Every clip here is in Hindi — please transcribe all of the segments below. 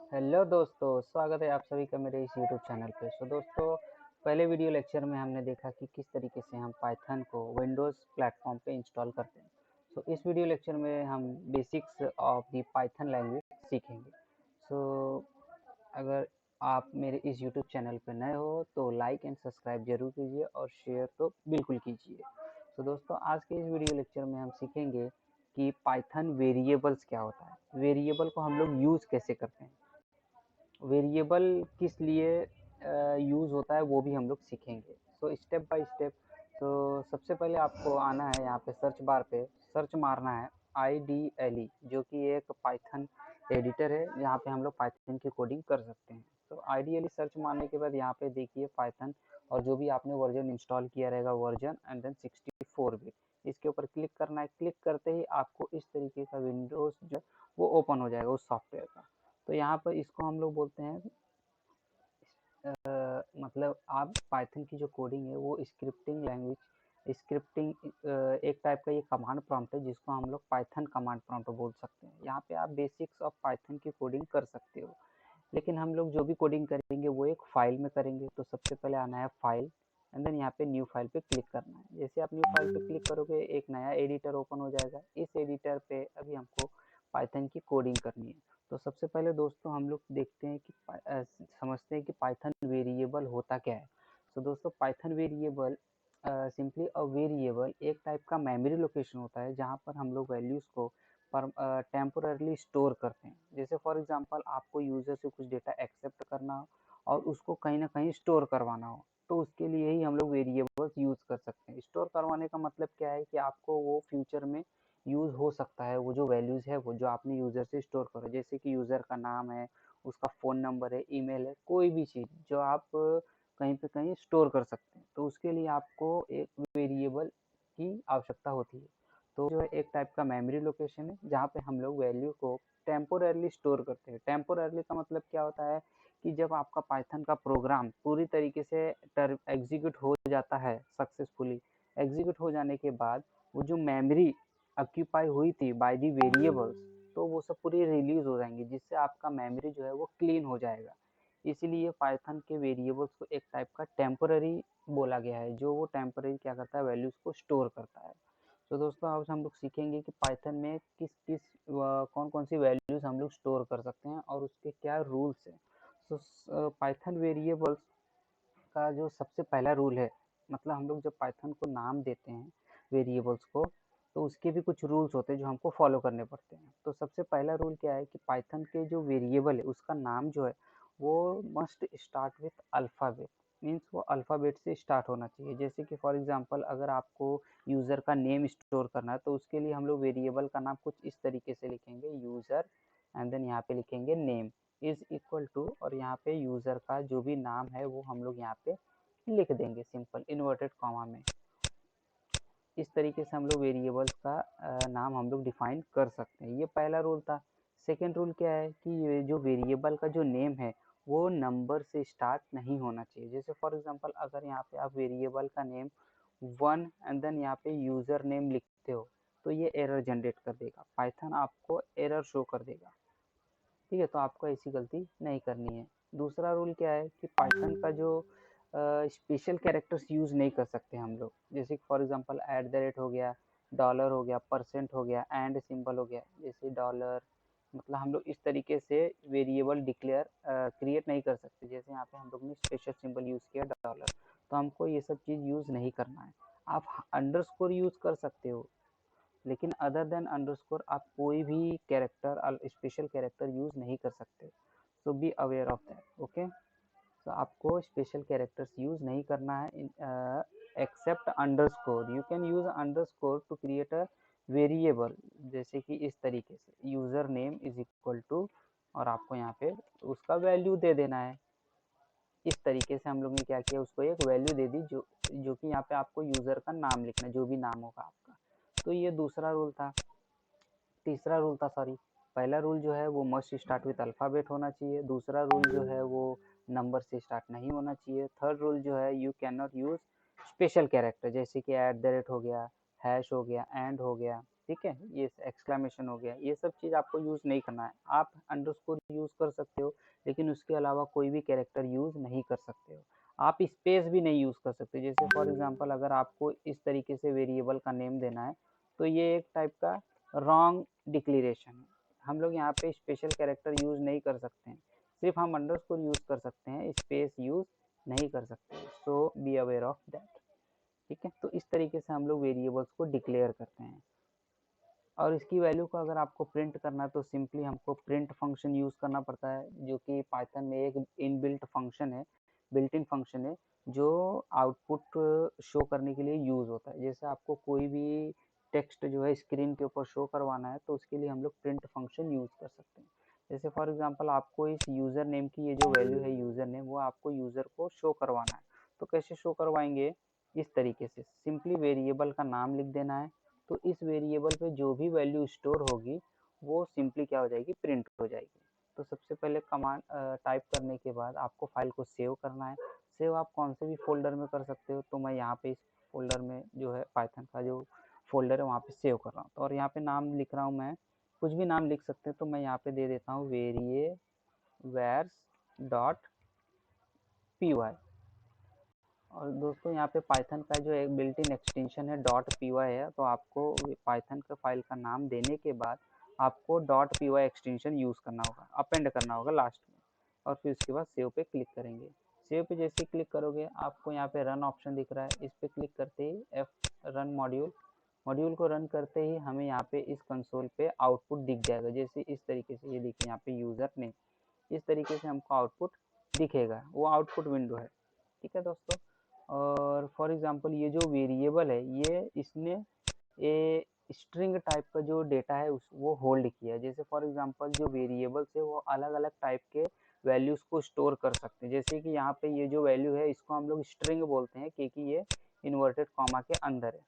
हेलो दोस्तों, स्वागत है आप सभी का मेरे इस यूट्यूब चैनल पे। दोस्तों, पहले वीडियो लेक्चर में हमने देखा कि किस तरीके से हम पाइथन को विंडोज़ प्लेटफॉर्म पे इंस्टॉल करते हैं। इस वीडियो लेक्चर में हम basics of the Python language सीखेंगे। अगर आप मेरे इस यूट्यूब चैनल पे नए हो तो लाइक एंड सब्सक्राइब जरूर कीजिए और शेयर तो बिल्कुल कीजिए। दोस्तों, आज के इस वीडियो लेक्चर में हम सीखेंगे कि पाइथन वेरिएबल्स क्या होता है, वेरिएबल को हम लोग यूज़ कैसे करते हैं, वेरिएबल किस लिए यूज़ होता है वो भी हम लोग सीखेंगे। Step by step. सबसे पहले आपको आना है यहाँ पे सर्च बार पे सर्च मारना है IDLE, जो कि एक पाइथन एडिटर है जहाँ पे हम लोग पाइथन की कोडिंग कर सकते हैं। IDLE सर्च मारने के बाद यहाँ पे देखिए पाइथन, और जो भी आपने वर्जन इंस्टॉल किया रहेगा वर्जन एंड देन 64 बिट, इसके ऊपर क्लिक करना है। क्लिक करते ही आपको इस तरीके का विंडोज जो वो ओपन हो जाएगा उस सॉफ्टवेयर का। यहाँ पर इसको हम लोग बोलते हैं मतलब आप पाइथन की जो कोडिंग है वो स्क्रिप्टिंग लैंग्वेज, स्क्रिप्टिंग एक टाइप का ये कमांड प्रॉम्प्ट है जिसको हम लोग पाइथन कमांड प्रॉम्प्ट बोल सकते हैं। यहाँ पे आप बेसिक्स ऑफ पाइथन की कोडिंग कर सकते हो, लेकिन हम लोग जो भी कोडिंग करेंगे वो एक फाइल में करेंगे। सबसे पहले आना है फाइल एंड देन यहाँ पे न्यू फाइल पे क्लिक करना है। जैसे आप न्यू फाइल पे क्लिक करोगे एक नया एडिटर ओपन हो जाएगा। इस एडिटर पे अभी हमको पाइथन की कोडिंग करनी है। सबसे पहले दोस्तों हम लोग देखते हैं कि समझते हैं कि पाइथन वेरिएबल होता क्या है। दोस्तों, Python variable simply a variable एक टाइप का मेमोरी लोकेशन होता है जहाँ पर हम लोग वैल्यूज़ को टेम्पोररली स्टोर करते हैं। जैसे फॉर एग्जांपल आपको यूज़र से कुछ डेटा एक्सेप्ट करना हो और उसको कहीं ना कहीं स्टोर करवाना हो, तो उसके लिए ही हम लोग वेरिएबल्स यूज़ कर सकते हैं। स्टोर करवाने का मतलब क्या है कि आपको वो फ्यूचर में यूज़ हो सकता है, वो जो वैल्यूज़ है वो जो आपने यूज़र से स्टोर करो, जैसे कि यूज़र का नाम है, उसका फ़ोन नंबर है, ईमेल है, कोई भी चीज़ जो आप कहीं पे कहीं स्टोर कर सकते हैं, तो उसके लिए आपको एक वेरिएबल की आवश्यकता होती है। जो है एक टाइप का मेमोरी लोकेशन है जहाँ पे हम लोग वैल्यू को टेम्पोररली स्टोर करते हैं। टेम्पोररली का मतलब क्या होता है कि जब आपका पाइथन का प्रोग्राम पूरी तरीके से एग्जीक्यूट हो जाता है, सक्सेसफुली एग्जीक्यूट हो जाने के बाद वो जो मेमोरी ऑक्यूपाई हुई थी बाय दी वेरिएबल्स, तो वो सब पूरी रिलीज हो जाएंगी, जिससे आपका मेमोरी जो है वो क्लीन हो जाएगा। इसीलिए पाइथन के वेरिएबल्स को एक टाइप का टेम्पोररी बोला गया है, जो वो टेम्पोररी क्या करता है, वैल्यूज को स्टोर करता है। दोस्तों, आज हम लोग सीखेंगे कि पाइथन में किस किस कौन कौन सी वैल्यूज हम लोग स्टोर कर सकते हैं और उसके क्या रूल्स हैं। पाइथन वेरिएबल्स का जो सबसे पहला रूल है, मतलब हम लोग जब पाइथन को नाम देते हैं वेरिएबल्स को, तो उसके भी कुछ रूल्स होते हैं जो हमको फॉलो करने पड़ते हैं। सबसे पहला रूल क्या है कि पाइथन के जो वेरिएबल है उसका नाम जो है वो must start with alphabet, means वो अल्फ़ाबेट से स्टार्ट होना चाहिए। जैसे कि फॉर एग्जांपल अगर आपको यूज़र का नेम स्टोर करना है तो उसके लिए हम लोग वेरिएबल का नाम कुछ इस तरीके से लिखेंगे, यूज़र एंड देन यहाँ पे लिखेंगे नेम इज इक्वल टू, और यहाँ पे यूज़र का जो भी नाम है वो हम लोग यहाँ पे लिख देंगे सिंपल इन्वर्टेड कॉमा में। इस तरीके से हम लोग वेरिएबल्स का नाम हम लोग डिफाइन कर सकते हैं। ये पहला रूल था। सेकेंड रूल क्या है कि ये जो वेरिएबल का जो नेम है वो नंबर से स्टार्ट नहीं होना चाहिए। जैसे फॉर एग्जांपल अगर यहाँ पे आप वेरिएबल का नेम 1 एंड देन यहाँ पे यूज़र नेम लिखते हो तो ये एरर जनरेट कर देगा, पाइथन आपको एरर शो कर देगा। ठीक है, तो आपको ऐसी गलती नहीं करनी है। दूसरा रूल क्या है कि पाइथन का जो स्पेशल कैरेक्टर्स यूज़ नहीं कर सकते हम लोग, जैसे फॉर एग्जांपल @ हो गया, डॉलर हो गया, परसेंट हो गया, एंड सिंबल हो गया। जैसे डॉलर मतलब हम लोग इस तरीके से वेरिएबल डिक्लेयर क्रिएट नहीं कर सकते। जैसे यहाँ पे हम लोग ने स्पेशल सिंबल यूज़ किया डॉलर, तो हमको ये सब चीज़ यूज़ नहीं करना है। आप अंडरस्कोर यूज़ कर सकते हो, लेकिन अदर देन अंडरस्कोर आप कोई भी कैरेक्टर स्पेशल कैरेक्टर यूज़ नहीं कर सकते। Be aware of that. Okay, आपको स्पेशल कैरेक्टर्स यूज़ नहीं करना है except underscore. You can use underscore to create a variable, जैसे कि इस तरीके से user name is equal to, और आपको यहाँ पे उसका वैल्यू दे देना है। इस तरीके से हम लोग ने क्या किया, उसको एक वैल्यू दे दी जो कि यहाँ पे आपको यूज़र का नाम लिखना है, जो भी नाम होगा आपका। तो ये दूसरा रूल था। तीसरा रूल था, सॉरी, पहला रूल जो है वो मस्ट स्टार्ट विथ अल्फ़ाबेट होना चाहिए। दूसरा रूल जो है वो नंबर से स्टार्ट नहीं होना चाहिए। थर्ड रूल जो है you can not use special character, जैसे कि @ हो गया, हैश हो गया, एंड हो गया। ठीक है, ये एक्सक्लेमेशन हो गया, ये सब चीज़ आपको यूज़ नहीं करना है। आप अंडरस्कोर यूज़ कर सकते हो, लेकिन उसके अलावा कोई भी कैरेक्टर यूज़ नहीं कर सकते हो। आप स्पेस भी नहीं यूज़ कर सकते। जैसे फॉर एग्जांपल अगर आपको इस तरीके से वेरिएबल का नेम देना है, तो ये एक टाइप का रॉन्ग डिक्लेरेशन है। हम लोग यहाँ पे स्पेशल कैरेक्टर यूज़ नहीं कर सकते हैं, सिर्फ हम अंडरस्कोर यूज़ कर सकते हैं, स्पेस यूज़ नहीं कर सकते। सो बी अवेयर ऑफ दैट। ठीक है, तो इस तरीके से हम लोग वेरिएबल्स को डिक्लेयर करते हैं। और इसकी वैल्यू को अगर आपको प्रिंट करना है तो सिंपली हमको प्रिंट फंक्शन यूज़ करना पड़ता है, जो कि पाइथन में एक इनबिल्ट फंक्शन है, बिल्ट इन फंक्शन है, जो आउटपुट शो करने के लिए यूज़ होता है। जैसे आपको कोई भी टेक्स्ट जो है स्क्रीन के ऊपर शो करवाना है, तो उसके लिए हम लोग प्रिंट फंक्शन यूज़ कर सकते हैं। जैसे फॉर एग्जांपल आपको इस यूज़र नेम की ये जो वैल्यू है यूज़र नेम, वो आपको यूज़र को शो करवाना है। तो कैसे शो करवाएंगे? इस तरीके से सिंपली वेरिएबल का नाम लिख देना है, तो इस वेरिएबल पे जो भी वैल्यू स्टोर होगी वो सिंपली क्या हो जाएगी, प्रिंट हो जाएगी। तो सबसे पहले कमांड टाइप करने के बाद आपको फाइल को सेव करना है। सेव आप कौन से भी फोल्डर में कर सकते हो, तो मैं यहाँ पे इस फोल्डर में जो है पाइथन का जो फोल्डर है वहाँ पे सेव कर रहा हूँ। तो और यहाँ पे नाम लिख रहा हूँ, मैं कुछ भी नाम लिख सकते हैं, तो मैं यहाँ पे दे देता हूँ वेरिएवर्स डॉट पी वाई। और दोस्तों यहाँ पे पाइथन का जो एक बिल्ट इन एक्सटेंशन है डॉट पी वाई है, तो आपको पाइथन का फाइल का नाम देने के बाद आपको dot P Y extension use करना होगा, अपेंड करना होगा लास्ट में, और फिर उसके बाद सेव पे क्लिक करेंगे। सेव पे जैसे ही क्लिक करोगे आपको यहाँ पे रन ऑप्शन दिख रहा है, इस पर क्लिक करते ही एफ रन मॉड्यूल, मॉड्यूल को रन करते ही हमें यहाँ पे इस कंसोल पे आउटपुट दिख जाएगा। जैसे इस तरीके से, ये देखिए यहाँ पे यूज़र नेम, इस तरीके से हमको आउटपुट दिखेगा, वो आउटपुट विंडो है। ठीक है दोस्तों, और फॉर एग्जांपल ये जो वेरिएबल है, ये इसने ए स्ट्रिंग टाइप का जो डेटा है उस वो होल्ड किया है। जैसे फॉर एग्जांपल जो वेरिएबल्स है वो अलग अलग टाइप के वैल्यूज़ को स्टोर कर सकते हैं। जैसे कि यहाँ पे ये जो वैल्यू है इसको हम लोग स्ट्रिंग बोलते हैं, क्योंकि ये इन्वर्टेड कॉमा के अंदर है।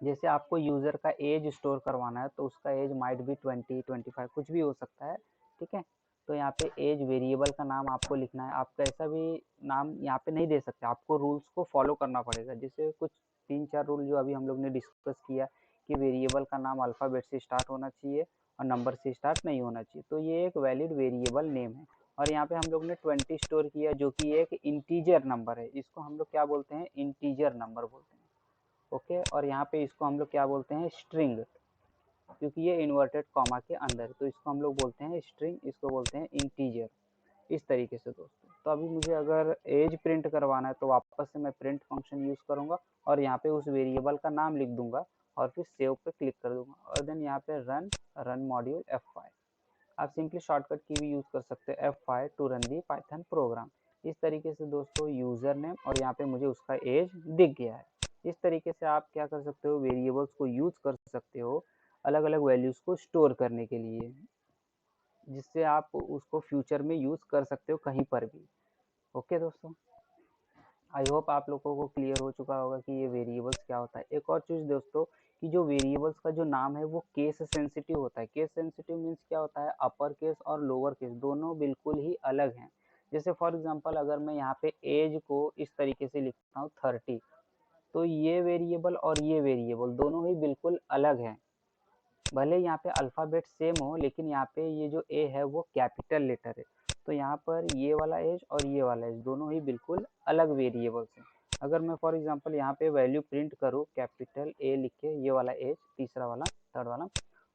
जैसे आपको यूज़र का एज स्टोर करवाना है, तो उसका एज माइट बी 20-25 कुछ भी हो सकता है। ठीक है, तो यहाँ पे एज वेरिएबल का नाम आपको लिखना है। आप कैसा भी नाम यहाँ पे नहीं दे सकते, आपको रूल्स को फॉलो करना पड़ेगा। जैसे कुछ 3-4 रूल जो अभी हम लोग ने डिस्कस किया कि वेरिएबल का नाम अल्फ़ाबेट से स्टार्ट होना चाहिए और नंबर से स्टार्ट नहीं होना चाहिए, तो ये एक वैलिड वेरिएबल नेम है। और यहाँ पे हम लोग ने 20 स्टोर किया, जो कि एक इंटीजर नंबर है, इसको हम लोग क्या बोलते हैं, इंटीजर नंबर बोलते हैं। ओके, और यहाँ पे इसको हम लोग क्या बोलते हैं, स्ट्रिंग, क्योंकि ये इन्वर्टेड कॉमा के अंदर है, तो इसको हम लोग बोलते हैं स्ट्रिंग, इसको बोलते हैं इंटीजर। इस तरीके से दोस्तों, तो अभी मुझे अगर एज प्रिंट करवाना है तो वापस से मैं प्रिंट फंक्शन यूज़ करूँगा और यहाँ पे उस वेरिएबल का नाम लिख दूंगा और फिर सेव पे क्लिक कर दूंगा, और देन यहाँ पे रन मॉड्यूल F5। आप सिंपली शॉर्टकट की भी यूज़ कर सकते हैं, F5 to run the python program. इस तरीके से दोस्तों यूज़र नेम और यहाँ पे मुझे उसका एज दिख गया है। इस तरीके से आप क्या कर सकते हो, वेरिएबल्स को यूज़ कर सकते हो अलग अलग वैल्यूज़ को स्टोर करने के लिए, जिससे आप उसको फ्यूचर में यूज़ कर सकते हो कहीं पर भी। ओके दोस्तों, आई होप आप लोगों को क्लियर हो चुका होगा कि ये वेरिएबल्स क्या होता है। एक और चीज़ दोस्तों, कि जो वेरिएबल्स का जो नाम है वो केस सेंसिटिव होता है। केस सेंसिटिव मीन्स क्या होता है, अपर केस और लोअर केस दोनों बिल्कुल ही अलग हैं। जैसे फॉर एग्जांपल अगर मैं यहाँ पे एज को इस तरीके से लिखता हूँ 30, तो ये वेरिएबल और ये वेरिएबल दोनों ही बिल्कुल अलग हैं। भले यहाँ पे अल्फ़ाबेट सेम हो, लेकिन यहाँ पे ये जो ए है वो कैपिटल लेटर है, तो यहाँ पर ये वाला एज और ये वाला एज दोनों ही बिल्कुल अलग वेरिएबल्स हैं। अगर मैं फॉर एग्जांपल यहाँ पे वैल्यू प्रिंट करूँ कैपिटल ए लिख के, ये वाला एज तीसरा वाला थर्ड वाला,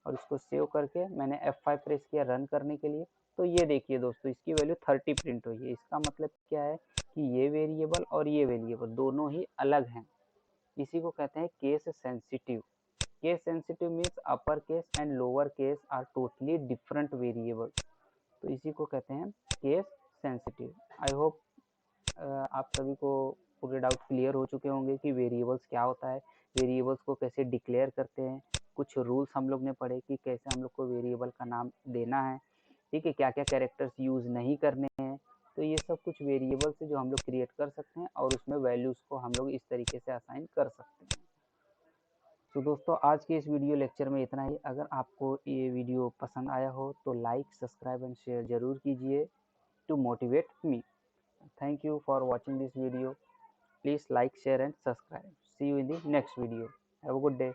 और इसको सेव करके मैंने F5 प्रेस किया रन करने के लिए, तो ये देखिए दोस्तों इसकी वैल्यू 30 प्रिंट हुई है। इसका मतलब क्या है कि ये वेरिएबल और ये वेरिएबल दोनों ही अलग हैं। इसी को कहते हैं case sensitive. Case sensitive means upper case and lower case are totally different variables, तो इसी को कहते हैं केस सेंसिटिव। आई होप आप सभी को पूरे डाउट क्लियर हो चुके होंगे कि वेरिएबल्स क्या होता है, वेरिएबल्स को कैसे डिक्लेयर करते हैं, कुछ रूल्स हम लोग ने पढ़े कि कैसे हम लोग को वेरिएबल का नाम देना है, ठीक है, क्या क्या कैरेक्टर्स यूज़ नहीं करने हैं। तो ये सब कुछ वेरिएबल्स है जो हम लोग क्रिएट कर सकते हैं और उसमें वैल्यूज़ को हम लोग इस तरीके से असाइन कर सकते हैं। तो दोस्तों आज के इस वीडियो लेक्चर में इतना ही। अगर आपको ये वीडियो पसंद आया हो तो लाइक, सब्सक्राइब एंड शेयर ज़रूर कीजिए to motivate me. Thank you for watching this video. Please like, share and subscribe. See you in the next video. Have a good day.